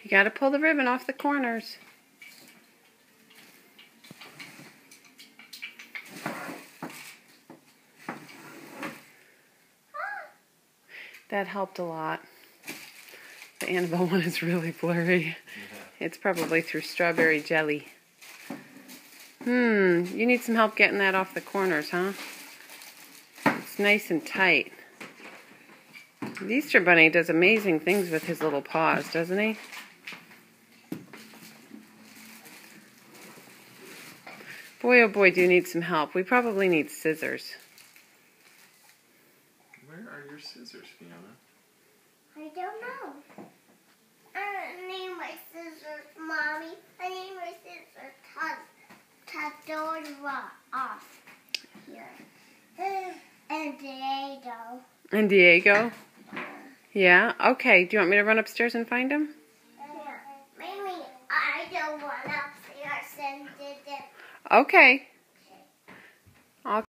You gotta pull the ribbon off the corners. That helped a lot. The Annabelle one is really blurry. It's probably through strawberry jelly. You need some help getting that off the corners, huh? It's nice and tight. The Easter Bunny does amazing things with his little paws, doesn't he? Boy, oh boy, do you need some help. We probably need scissors. Where are your scissors, Fiona? I don't know. I need my scissors, Mommy. I need my scissors. Cut those off here. And Diego. And Diego? Yeah? Okay. Do you want me to run upstairs and find him? Yeah. Maybe I don't want upstairs and did it. Okay.